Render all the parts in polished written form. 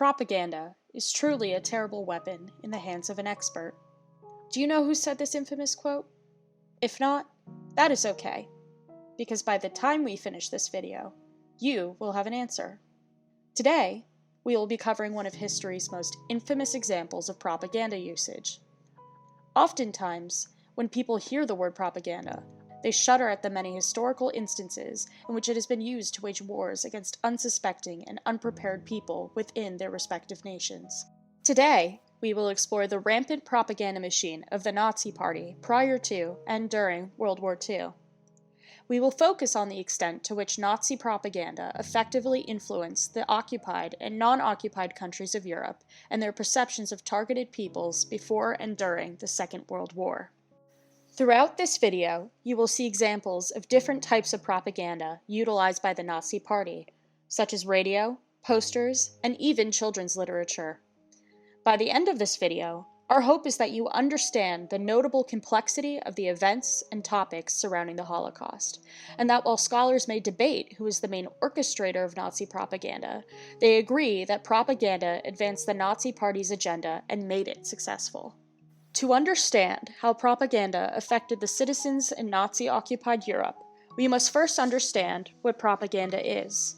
Propaganda is truly a terrible weapon in the hands of an expert. Do you know who said this infamous quote? If not, that is okay, because by the time we finish this video, you will have an answer. Today, we will be covering one of history's most infamous examples of propaganda usage. Oftentimes, when people hear the word propaganda, they shudder at the many historical instances in which it has been used to wage wars against unsuspecting and unprepared people within their respective nations. Today, we will explore the rampant propaganda machine of the Nazi Party prior to and during World War II. We will focus on the extent to which Nazi propaganda effectively influenced the occupied and non-occupied countries of Europe and their perceptions of targeted peoples before and during the Second World War. Throughout this video, you will see examples of different types of propaganda utilized by the Nazi Party, such as radio, posters, and even children's literature. By the end of this video, our hope is that you understand the notable complexity of the events and topics surrounding the Holocaust, and that while scholars may debate who is the main orchestrator of Nazi propaganda, they agree that propaganda advanced the Nazi Party's agenda and made it successful. To understand how propaganda affected the citizens in Nazi-occupied Europe, we must first understand what propaganda is.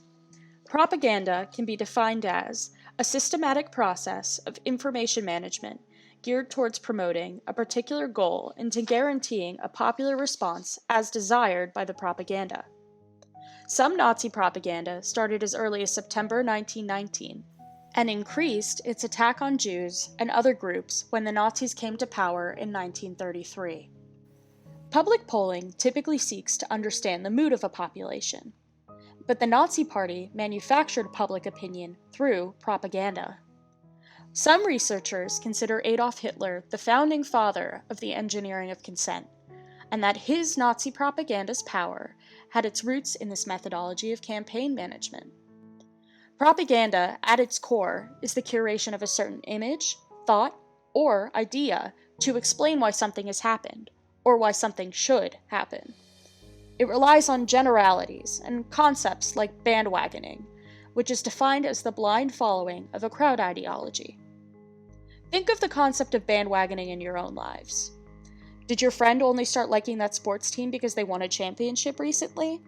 Propaganda can be defined as a systematic process of information management geared towards promoting a particular goal and to guaranteeing a popular response as desired by the propaganda. Some Nazi propaganda started as early as September 1919, and increased its attack on Jews and other groups when the Nazis came to power in 1933. Public polling typically seeks to understand the mood of a population, but the Nazi Party manufactured public opinion through propaganda. Some researchers consider Adolf Hitler the founding father of the engineering of consent, and that his Nazi propaganda's power had its roots in this methodology of campaign management. Propaganda, at its core, is the curation of a certain image, thought, or idea to explain why something has happened, or why something should happen. It relies on generalities and concepts like bandwagoning, which is defined as the blind following of a crowd ideology. Think of the concept of bandwagoning in your own lives. Did your friend only start liking that sports team because they won a championship recently?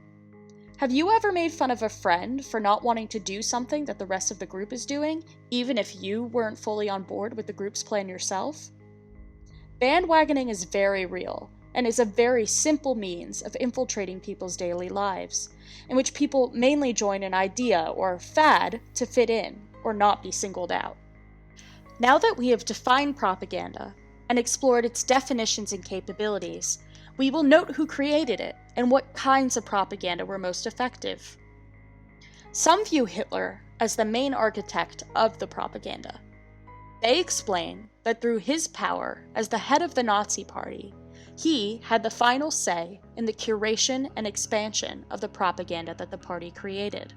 Have you ever made fun of a friend for not wanting to do something that the rest of the group is doing, even if you weren't fully on board with the group's plan yourself? Bandwagoning is very real, and is a very simple means of infiltrating people's daily lives, in which people mainly join an idea or fad to fit in or not be singled out. Now that we have defined propaganda and explored its definitions and capabilities, we will note who created it and what kinds of propaganda were most effective. Some view Hitler as the main architect of the propaganda. They explain that through his power as the head of the Nazi Party, he had the final say in the curation and expansion of the propaganda that the party created.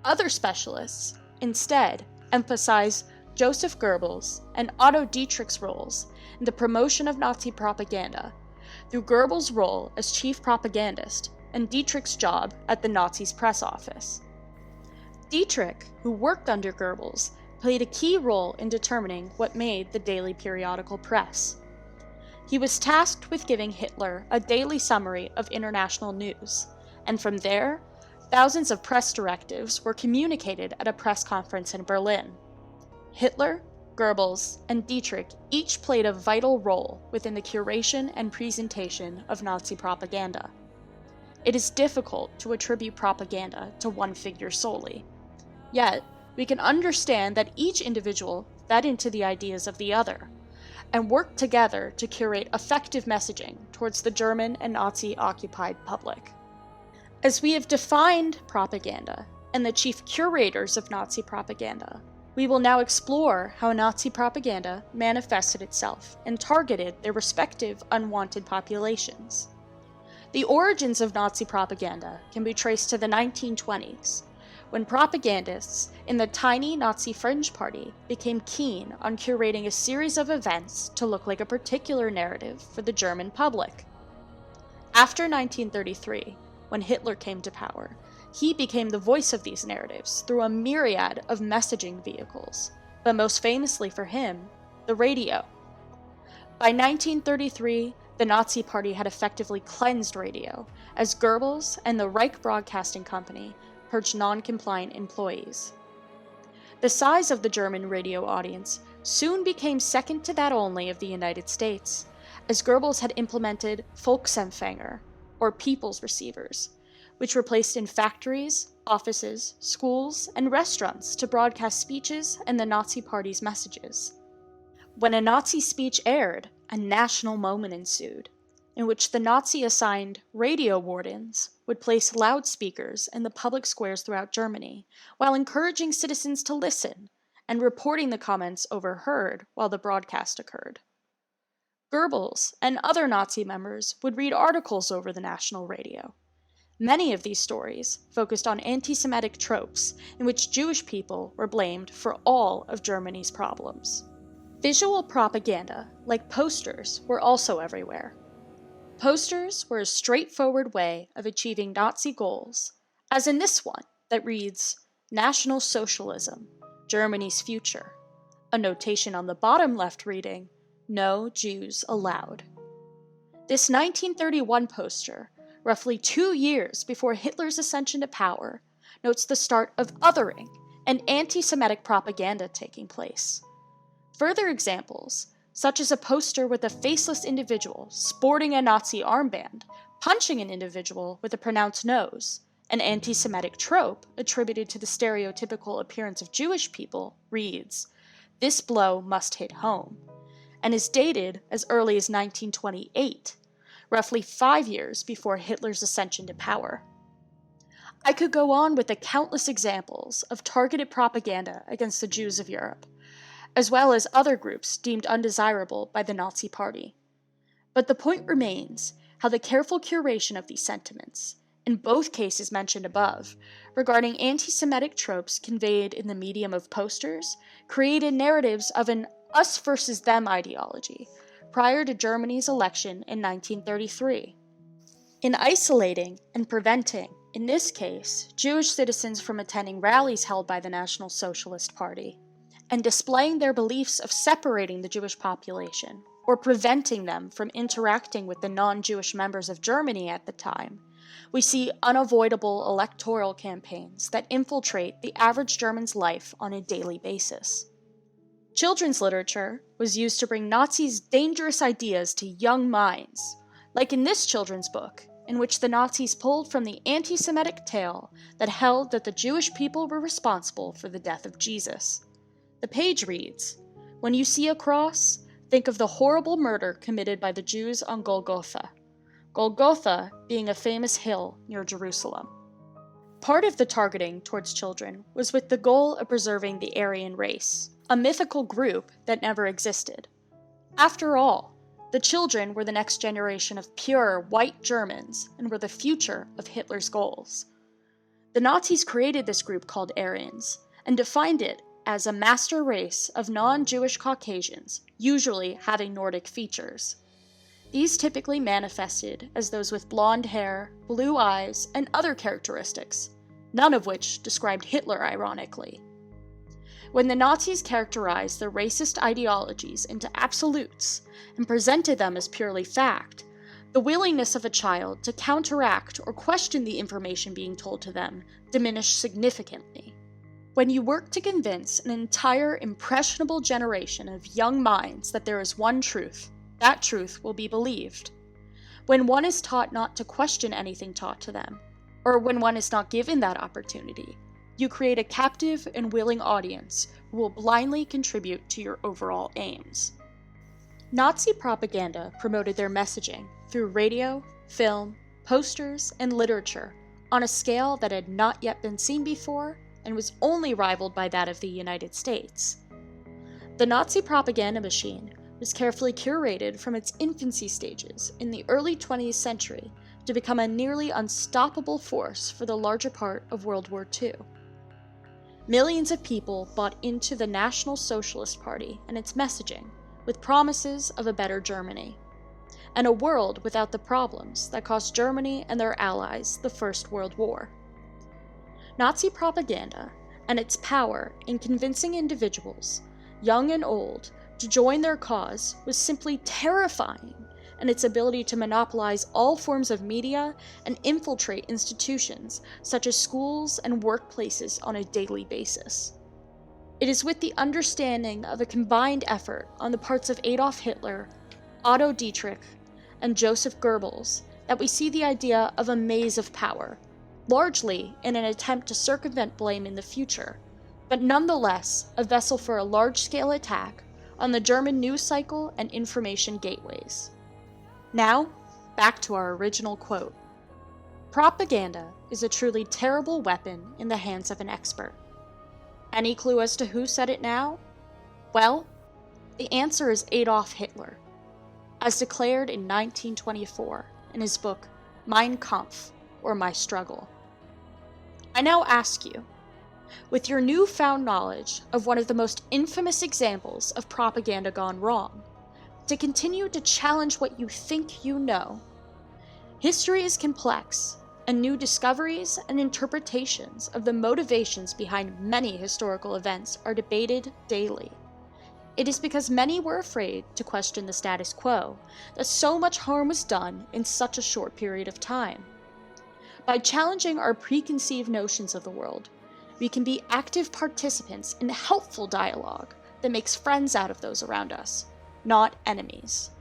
Other specialists, instead, emphasize Joseph Goebbels and Otto Dietrich's roles in the promotion of Nazi propaganda, through Goebbels' role as chief propagandist and Dietrich's job at the Nazis' press office. Dietrich, who worked under Goebbels, played a key role in determining what made the daily periodical press. He was tasked with giving Hitler a daily summary of international news, and from there, thousands of press directives were communicated at a press conference in Berlin. Hitler, Goebbels, and Dietrich each played a vital role within the curation and presentation of Nazi propaganda. It is difficult to attribute propaganda to one figure solely. Yet, we can understand that each individual fed into the ideas of the other, and worked together to curate effective messaging towards the German and Nazi-occupied public. As we have defined propaganda and the chief curators of Nazi propaganda, we will now explore how Nazi propaganda manifested itself and targeted their respective unwanted populations. The origins of Nazi propaganda can be traced to the 1920s, when propagandists in the tiny Nazi fringe party became keen on curating a series of events to look like a particular narrative for the German public. After 1933, when Hitler came to power, He became the voice of these narratives through a myriad of messaging vehicles, but most famously for him, the radio. By 1933, the Nazi Party had effectively cleansed radio, as Goebbels and the Reich Broadcasting Company purged non-compliant employees. The size of the German radio audience soon became second to that only of the United States, as Goebbels had implemented Volksempfänger, or people's receivers, which were placed in factories, offices, schools, and restaurants to broadcast speeches and the Nazi Party's messages. When a Nazi speech aired, a national moment ensued, in which the Nazi-assigned radio wardens would place loudspeakers in the public squares throughout Germany, while encouraging citizens to listen and reporting the comments overheard while the broadcast occurred. Goebbels and other Nazi members would read articles over the national radio. Many of these stories focused on anti-Semitic tropes in which Jewish people were blamed for all of Germany's problems. Visual propaganda, like posters, were also everywhere. Posters were a straightforward way of achieving Nazi goals, as in this one that reads, "National Socialism, Germany's Future," a notation on the bottom left reading, "No Jews Allowed." This 1931 poster, roughly 2 years before Hitler's ascension to power, notes the start of othering and anti-Semitic propaganda taking place. Further examples, such as a poster with a faceless individual sporting a Nazi armband, punching an individual with a pronounced nose, an anti-Semitic trope attributed to the stereotypical appearance of Jewish people, reads, "This blow must hit home," and is dated as early as 1928, roughly 5 years before Hitler's ascension to power. I could go on with the countless examples of targeted propaganda against the Jews of Europe, as well as other groups deemed undesirable by the Nazi Party. But the point remains how the careful curation of these sentiments, in both cases mentioned above, regarding anti-Semitic tropes conveyed in the medium of posters, created narratives of an us versus them ideology prior to Germany's election in 1933. In isolating and preventing, in this case, Jewish citizens from attending rallies held by the National Socialist Party, and displaying their beliefs of separating the Jewish population, or preventing them from interacting with the non-Jewish members of Germany at the time, we see unavoidable electoral campaigns that infiltrate the average German's life on a daily basis. Children's literature was used to bring Nazis' dangerous ideas to young minds, like in this children's book, in which the Nazis pulled from the anti-Semitic tale that held that the Jewish people were responsible for the death of Jesus. The page reads, "When you see a cross, think of the horrible murder committed by the Jews on Golgotha. Golgotha being a famous hill near Jerusalem." Part of the targeting towards children was with the goal of preserving the Aryan race, a mythical group that never existed. After all, the children were the next generation of pure, white Germans and were the future of Hitler's goals. The Nazis created this group called Aryans and defined it as a master race of non-Jewish Caucasians, usually having Nordic features. These typically manifested as those with blonde hair, blue eyes, and other characteristics, none of which described Hitler ironically. When the Nazis characterized their racist ideologies into absolutes and presented them as purely fact, the willingness of a child to counteract or question the information being told to them diminished significantly. When you work to convince an entire impressionable generation of young minds that there is one truth, that truth will be believed. When one is taught not to question anything taught to them, or when one is not given that opportunity, you create a captive and willing audience who will blindly contribute to your overall aims. Nazi propaganda promoted their messaging through radio, film, posters, and literature on a scale that had not yet been seen before and was only rivaled by that of the United States. The Nazi propaganda machine was carefully curated from its infancy stages in the early 20th century to become a nearly unstoppable force for the larger part of World War II. Millions of people bought into the National Socialist Party and its messaging, with promises of a better Germany, and a world without the problems that cost Germany and their allies the First World War. Nazi propaganda and its power in convincing individuals, young and old, to join their cause was simply terrifying, and its ability to monopolize all forms of media and infiltrate institutions such as schools and workplaces on a daily basis. It is with the understanding of a combined effort on the parts of Adolf Hitler, Otto Dietrich, and Joseph Goebbels that we see the idea of a maze of power, largely in an attempt to circumvent blame in the future, but nonetheless a vessel for a large-scale attack on the German news cycle and information gateways. Now, back to our original quote. Propaganda is a truly terrible weapon in the hands of an expert. Any clue as to who said it now? Well, the answer is Adolf Hitler, as declared in 1924 in his book Mein Kampf, or My Struggle. I now ask you, with your newfound knowledge of one of the most infamous examples of propaganda gone wrong, to continue to challenge what you think you know. History is complex, and new discoveries and interpretations of the motivations behind many historical events are debated daily. It is because many were afraid to question the status quo that so much harm was done in such a short period of time. By challenging our preconceived notions of the world, we can be active participants in helpful dialogue that makes friends out of those around us, not enemies.